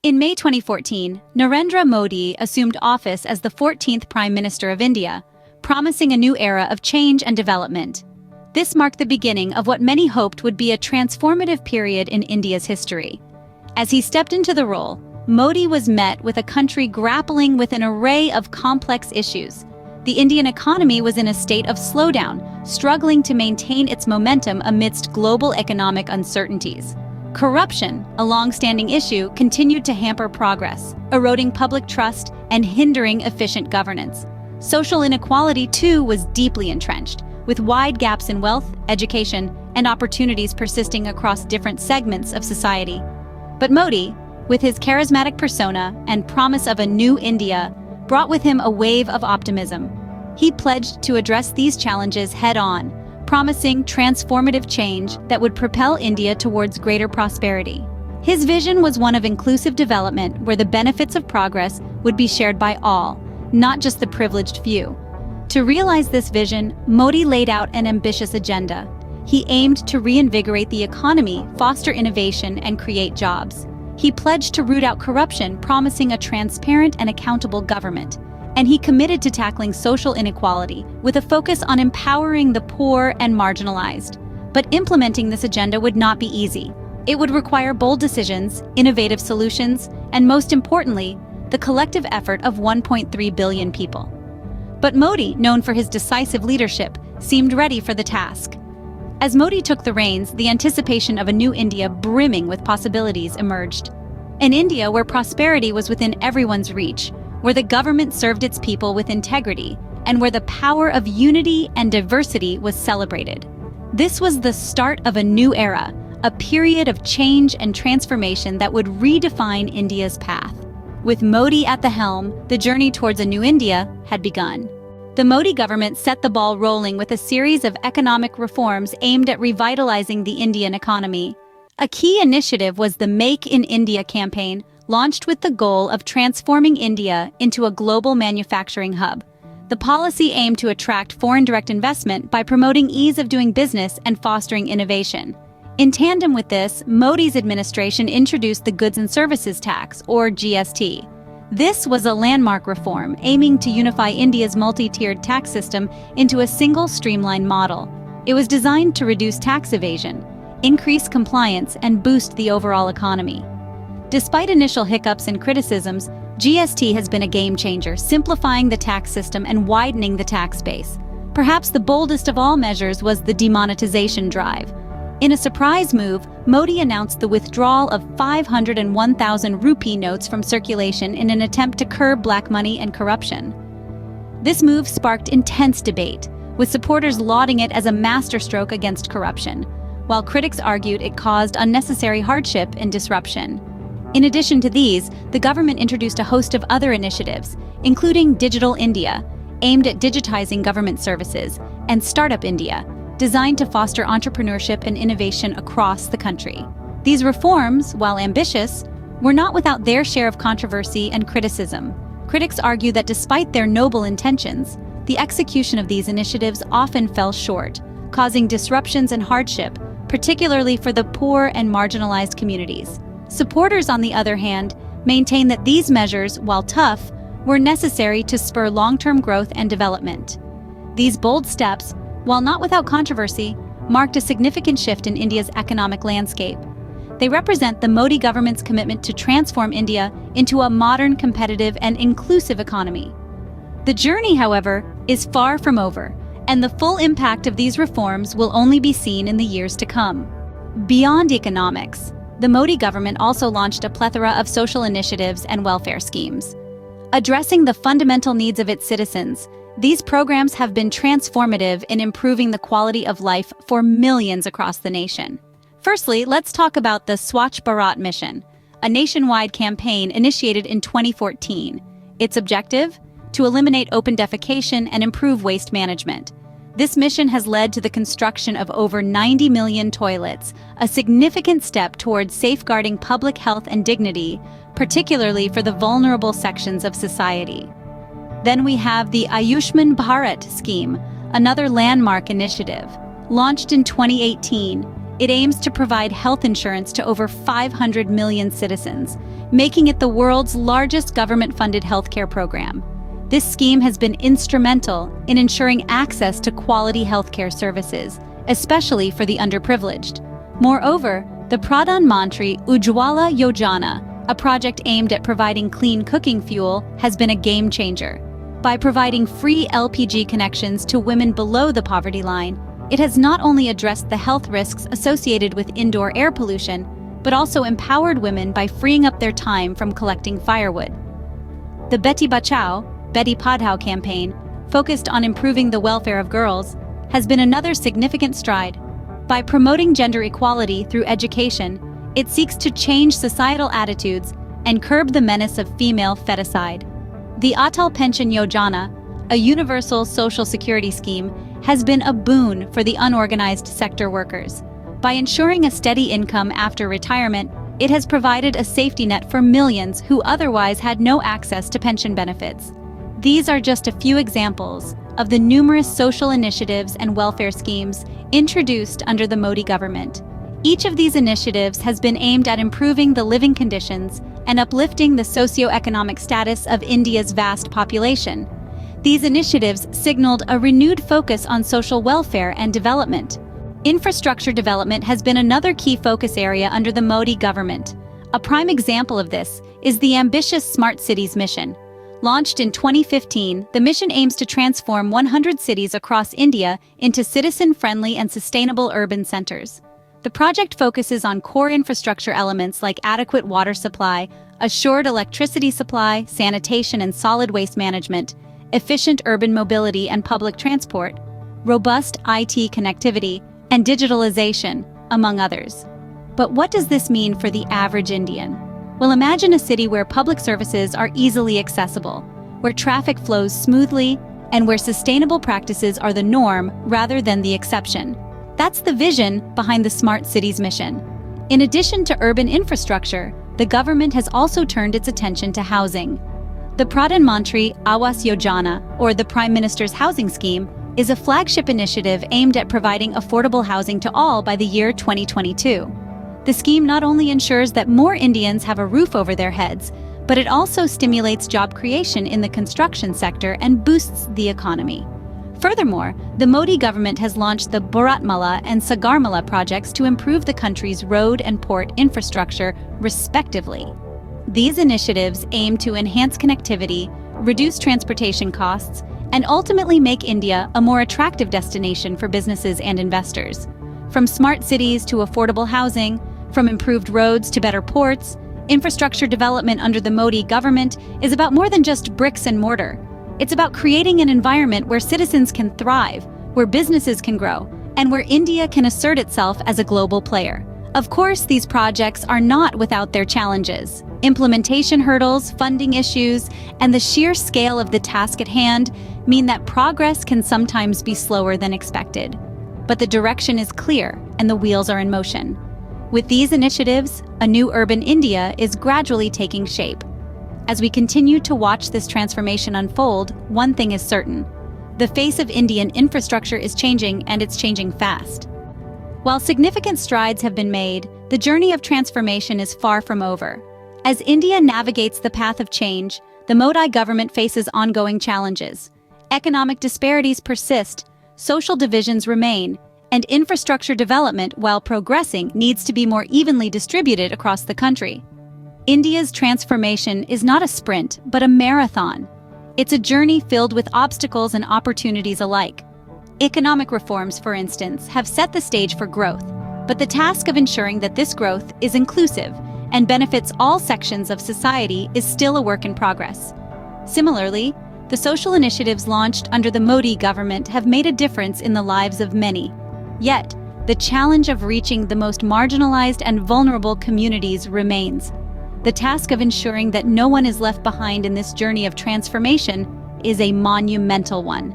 In May 2014, Narendra Modi assumed office as the 14th Prime Minister of India, promising a new era of change and development. This marked the beginning of what many hoped would be a transformative period in India's history. As he stepped into the role, Modi was met with a country grappling with an array of complex issues. The Indian economy was in a state of slowdown, struggling to maintain its momentum amidst global economic uncertainties. Corruption, a long-standing issue, continued to hamper progress, eroding public trust and hindering efficient governance. Social inequality, too, was deeply entrenched, with wide gaps in wealth, education, and opportunities persisting across different segments of society. But Modi, with his charismatic persona and promise of a new India, brought with him a wave of optimism. He pledged to address these challenges head-on, promising transformative change that would propel India towards greater prosperity. His vision was one of inclusive development where the benefits of progress would be shared by all, not just the privileged few. To realize this vision, Modi laid out an ambitious agenda. He aimed to reinvigorate the economy, foster innovation, and create jobs. He pledged to root out corruption, promising a transparent and accountable government. And he committed to tackling social inequality, with a focus on empowering the poor and marginalized. But implementing this agenda would not be easy. It would require bold decisions, innovative solutions, and most importantly, the collective effort of 1.3 billion people. But Modi, known for his decisive leadership, seemed ready for the task. As Modi took the reins, the anticipation of a new India brimming with possibilities emerged. An India where prosperity was within everyone's reach, where the government served its people with integrity, and where the power of unity and diversity was celebrated. This was the start of a new era, a period of change and transformation that would redefine India's path. With Modi at the helm, the journey towards a new India had begun. The Modi government set the ball rolling with a series of economic reforms aimed at revitalizing the Indian economy. A key initiative was the Make in India campaign, launched with the goal of transforming India into a global manufacturing hub. The policy aimed to attract foreign direct investment by promoting ease of doing business and fostering innovation. In tandem with this, Modi's administration introduced the Goods and Services Tax, or GST. This was a landmark reform aiming to unify India's multi-tiered tax system into a single streamlined model. It was designed to reduce tax evasion, increase compliance, and boost the overall economy. Despite initial hiccups and criticisms, GST has been a game-changer, simplifying the tax system and widening the tax base. Perhaps the boldest of all measures was the demonetization drive. In a surprise move, Modi announced the withdrawal of 501,000 rupee notes from circulation in an attempt to curb black money and corruption. This move sparked intense debate, with supporters lauding it as a masterstroke against corruption, while critics argued it caused unnecessary hardship and disruption. In addition to these, the government introduced a host of other initiatives, including Digital India, aimed at digitizing government services, and Startup India, designed to foster entrepreneurship and innovation across the country. These reforms, while ambitious, were not without their share of controversy and criticism. Critics argue that despite their noble intentions, the execution of these initiatives often fell short, causing disruptions and hardship, particularly for the poor and marginalized communities. Supporters, on the other hand, maintain that these measures, while tough, were necessary to spur long-term growth and development. These bold steps, while not without controversy, marked a significant shift in India's economic landscape. They represent the Modi government's commitment to transform India into a modern, competitive, and inclusive economy. The journey, however, is far from over, and the full impact of these reforms will only be seen in the years to come. Beyond economics, the Modi government also launched a plethora of social initiatives and welfare schemes. Addressing the fundamental needs of its citizens, these programs have been transformative in improving the quality of life for millions across the nation. Firstly, let's talk about the Swachh Bharat mission, a nationwide campaign initiated in 2014. Its objective? To eliminate open defecation and improve waste management. This mission has led to the construction of over 90 million toilets, a significant step towards safeguarding public health and dignity, particularly for the vulnerable sections of society. Then we have the Ayushman Bharat scheme, another landmark initiative. Launched in 2018, It aims to provide health insurance to over 500 million citizens, making it the world's largest government-funded healthcare program. This scheme has been instrumental in ensuring access to quality healthcare services, especially for the underprivileged. Moreover, the Pradhan Mantri Ujjwala Yojana, a project aimed at providing clean cooking fuel, has been a game changer. By providing free LPG connections to women below the poverty line, it has not only addressed the health risks associated with indoor air pollution, but also empowered women by freeing up their time from collecting firewood. The Beti Bachao, Beti Padhao campaign, focused on improving the welfare of girls, has been another significant stride. By promoting gender equality through education, it seeks to change societal attitudes and curb the menace of female feticide. The Atal Pension Yojana, a universal social security scheme, has been a boon for the unorganized sector workers. By ensuring a steady income after retirement, it has provided a safety net for millions who otherwise had no access to pension benefits. These are just a few examples of the numerous social initiatives and welfare schemes introduced under the Modi government. Each of these initiatives has been aimed at improving the living conditions and uplifting the socio-economic status of India's vast population. These initiatives signaled a renewed focus on social welfare and development. Infrastructure development has been another key focus area under the Modi government. A prime example of this is the ambitious Smart Cities mission. Launched in 2015, the mission aims to transform 100 cities across India into citizen-friendly and sustainable urban centers. The project focuses on core infrastructure elements like adequate water supply, assured electricity supply, sanitation and solid waste management, efficient urban mobility and public transport, robust IT connectivity, and digitalization, among others. But what does this mean for the average Indian? Well, imagine a city where public services are easily accessible, where traffic flows smoothly, and where sustainable practices are the norm rather than the exception. That's the vision behind the Smart Cities mission. In addition to urban infrastructure, the government has also turned its attention to housing. The Pradhan Mantri Awas Yojana, or the Prime Minister's Housing Scheme, is a flagship initiative aimed at providing affordable housing to all by the year 2022. The scheme not only ensures that more Indians have a roof over their heads, but it also stimulates job creation in the construction sector and boosts the economy. Furthermore, the Modi government has launched the Bharatmala and Sagarmala projects to improve the country's road and port infrastructure, respectively. These initiatives aim to enhance connectivity, reduce transportation costs, and ultimately make India a more attractive destination for businesses and investors. From smart cities to affordable housing, from improved roads to better ports, infrastructure development under the Modi government is about more than just bricks and mortar. It's about creating an environment where citizens can thrive, where businesses can grow, and where India can assert itself as a global player. Of course, these projects are not without their challenges. Implementation hurdles, funding issues, and the sheer scale of the task at hand mean that progress can sometimes be slower than expected. But the direction is clear, and the wheels are in motion. With these initiatives, a new urban India is gradually taking shape. As we continue to watch this transformation unfold, one thing is certain. The face of Indian infrastructure is changing, and it's changing fast. While significant strides have been made, the journey of transformation is far from over. As India navigates the path of change, the Modi government faces ongoing challenges. Economic disparities persist, social divisions remain, and infrastructure development, while progressing, needs to be more evenly distributed across the country. India's transformation is not a sprint, but a marathon. It's a journey filled with obstacles and opportunities alike. Economic reforms, for instance, have set the stage for growth, but the task of ensuring that this growth is inclusive and benefits all sections of society is still a work in progress. Similarly, the social initiatives launched under the Modi government have made a difference in the lives of many. Yet, the challenge of reaching the most marginalized and vulnerable communities remains. The task of ensuring that no one is left behind in this journey of transformation is a monumental one.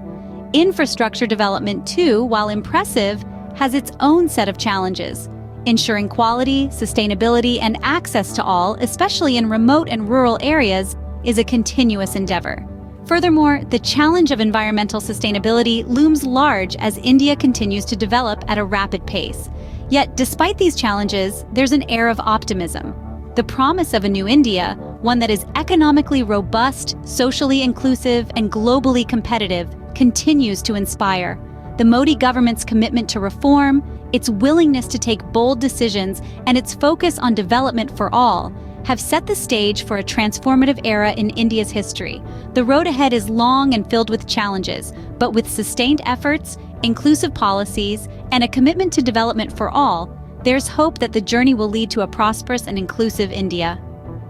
Infrastructure development, too, while impressive, has its own set of challenges. Ensuring quality, sustainability, and access to all, especially in remote and rural areas, is a continuous endeavor. Furthermore, the challenge of environmental sustainability looms large as India continues to develop at a rapid pace. Yet, despite these challenges, there's an air of optimism. The promise of a new India, one that is economically robust, socially inclusive, and globally competitive, continues to inspire. The Modi government's commitment to reform, its willingness to take bold decisions, and its focus on development for all have set the stage for a transformative era in India's history. The road ahead is long and filled with challenges, but with sustained efforts, inclusive policies, and a commitment to development for all, there's hope that the journey will lead to a prosperous and inclusive India.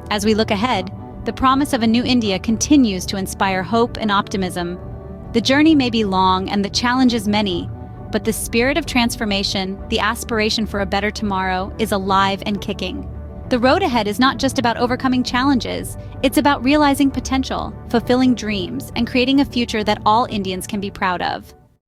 As we look ahead, the promise of a new India continues to inspire hope and optimism. The journey may be long and the challenges many, but the spirit of transformation, the aspiration for a better tomorrow, is alive and kicking. The road ahead is not just about overcoming challenges, it's about realizing potential, fulfilling dreams, and creating a future that all Indians can be proud of.